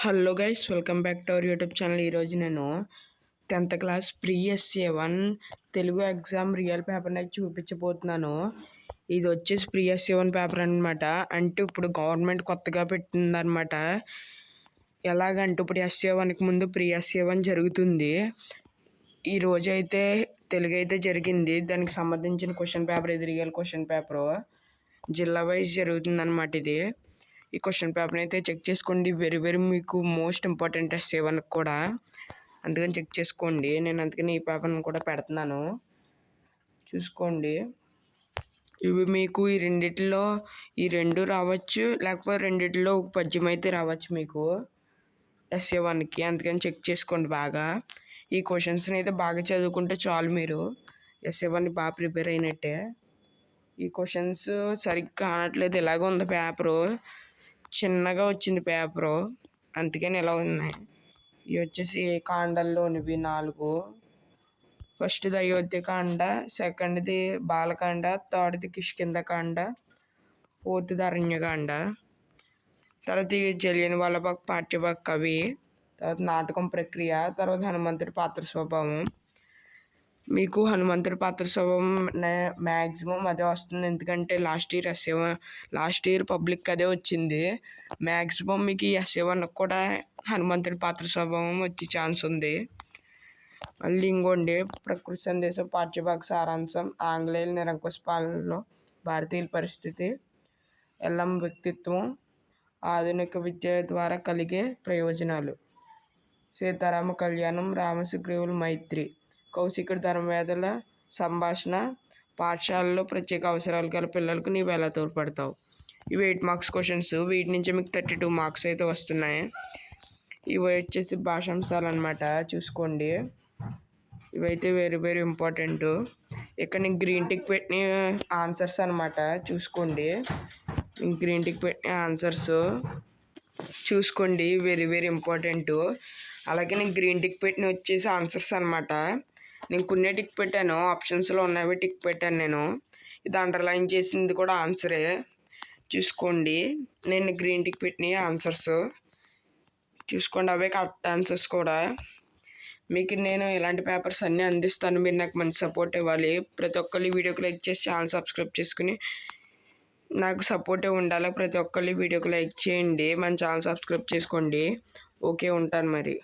Hello guys, welcome back to our YouTube channel. ఈరోజు నేను 10th class ప్రీఎస్ఏ1 Telugu exam real పేపర్ని అయితే చూపించబోతున్నాను. ఇది వచ్చేసి ప్రీఎస్ఏ1 పేపర్ అనమాట. అంటే ఇప్పుడు గవర్నమెంట్ కొత్తగా పెట్టిందనమాట. ఎలాగంటే ఇప్పుడు ఎస్ఏ1కి ముందు ప్రీఎస్ఏ1 జరుగుతుంది. ఈరోజు అయితే తెలుగు అయితే జరిగింది. దానికి సంబంధించిన క్వశ్చన్ పేపర్ ఇది రియల్ క్వశ్చన్ పేపరు. జిల్లా వైజ్ జరుగుతుందన్నమాట ఇది. ఈ క్వశ్చన్ పేపర్ని అయితే చెక్ చేసుకోండి. వెరీ వెరీ మీకు మోస్ట్ ఇంపార్టెంట్ ఎస్ఏ1కి కూడా, అందుకని చెక్ చేసుకోండి. నేను అందుకని ఈ పేపర్ని కూడా పెడుతున్నాను, చూసుకోండి. ఇవి మీకు ఈ రెండిట్లో ఈ రెండు రావచ్చు, లేకపోతే రెండిట్లో ఒక పద్యం అయితే రావచ్చు మీకు ఎస్ఏ1కి. అందుకని చెక్ చేసుకోండి బాగా. ఈ క్వశ్చన్స్ని అయితే బాగా చదువుకుంటే చాలు, మీరు ఎస్ఏ1ని బాగా ప్రిపేర్ అయినట్టే. ఈ క్వశ్చన్స్ సరిగ్గా అనట్లేదు, ఇలాగ ఉంది పేపరు, చిన్నగా వచ్చింది పేపరు, అందుకని ఇలా ఉన్నాయి. ఇవి వచ్చేసి కాండల్లోనివి 4. ఫస్ట్ది అయోధ్యకాండ, సెకండ్ది బాలకాండ, థర్డ్ది కిష్కింధకాండ, ఫోర్త్ది అరణ్యకాండ, తర్వాత జలియన్వాలాబాగ్ పాఠ్యభాగ్ కవి, తర్వాత నాటకం ప్రక్రియ, తర్వాత హనుమంతుడి పాత్ర స్వభావం. మీకు హనుమంతుడి పాత్ర స్వభావం మ్యాక్సిమం అదే వస్తుంది, ఎందుకంటే లాస్ట్ ఇయర్ పబ్లిక్ అదే వచ్చింది. మ్యాక్సిమం మీకు ఈ ఎస్ఏ1 కూడా హనుమంతుడి పాత్ర స్వభావం వచ్చే ఛాన్స్ ఉంది. మళ్ళీ ఇంకోండి, ప్రకృతి సందేశం పాఠ్యభాగ సారాంశం, ఆంగ్లేయుల నిరంకుశ పాలనలో భారతీయుల పరిస్థితి, ఎల్లం వ్యక్తిత్వం, ఆధునిక విద్య ద్వారా కలిగే ప్రయోజనాలు, సీతారామ కళ్యాణం, రామసుగ్రీవుల మైత్రి, కౌశికుడి ధర్మవేదల సంభాషణ, పాఠశాలలో ప్రత్యేక అవసరాలు గల పిల్లలకు నీవు ఎలా తోడ్పడతావు. ఇవి 8 మార్క్స్ క్వశ్చన్స్. వీటి నుంచి మీకు 32 మార్క్స్ అయితే వస్తున్నాయి. ఇవి వచ్చేసి భాషాంశాలు అనమాట, చూసుకోండి. ఇవైతే వెరీ వెరీ ఇంపార్టెంట్. ఇక్కడ నేను గ్రీన్ టిక్ పెట్టిన ఆన్సర్స్ అనమాట, చూసుకోండి. గ్రీన్ టిక్ పెట్టిన ఆన్సర్స్ చూసుకోండి, వెరీ వెరీ ఇంపార్టెంట్. అలాగే నేను గ్రీన్ టిక్ పెట్టిన వచ్చేసి ఆన్సర్స్ అనమాట. నేను కొన్ని టిక్ పెట్టాను, ఆప్షన్స్లో ఉన్నవి టిక్ పెట్టాను నేను. ఇది అండర్లైన్ చేసింది కూడా ఆన్సరే, చూసుకోండి. నేను గ్రీన్ టిక్ పెట్టిన ఆన్సర్స్ చూసుకోండి, అవే కరెక్ట్ ఆన్సర్స్ కూడా. మీకు నేను ఇలాంటి పేపర్స్ అన్నీ అందిస్తాను, మీరు నాకు మంచి సపోర్ట్ ఇవ్వాలి. ప్రతి ఒక్కరు వీడియోకి లైక్ చేసి ఛానల్ సబ్స్క్రైబ్ చేసుకుని నాకు సపోర్టే ఉండాలి. ప్రతి ఒక్కరు వీడియోకి లైక్ చేయండి, మన ఛానల్ సబ్స్క్రైబ్ చేసుకోండి. ఓకే, ఉంటాను మరి.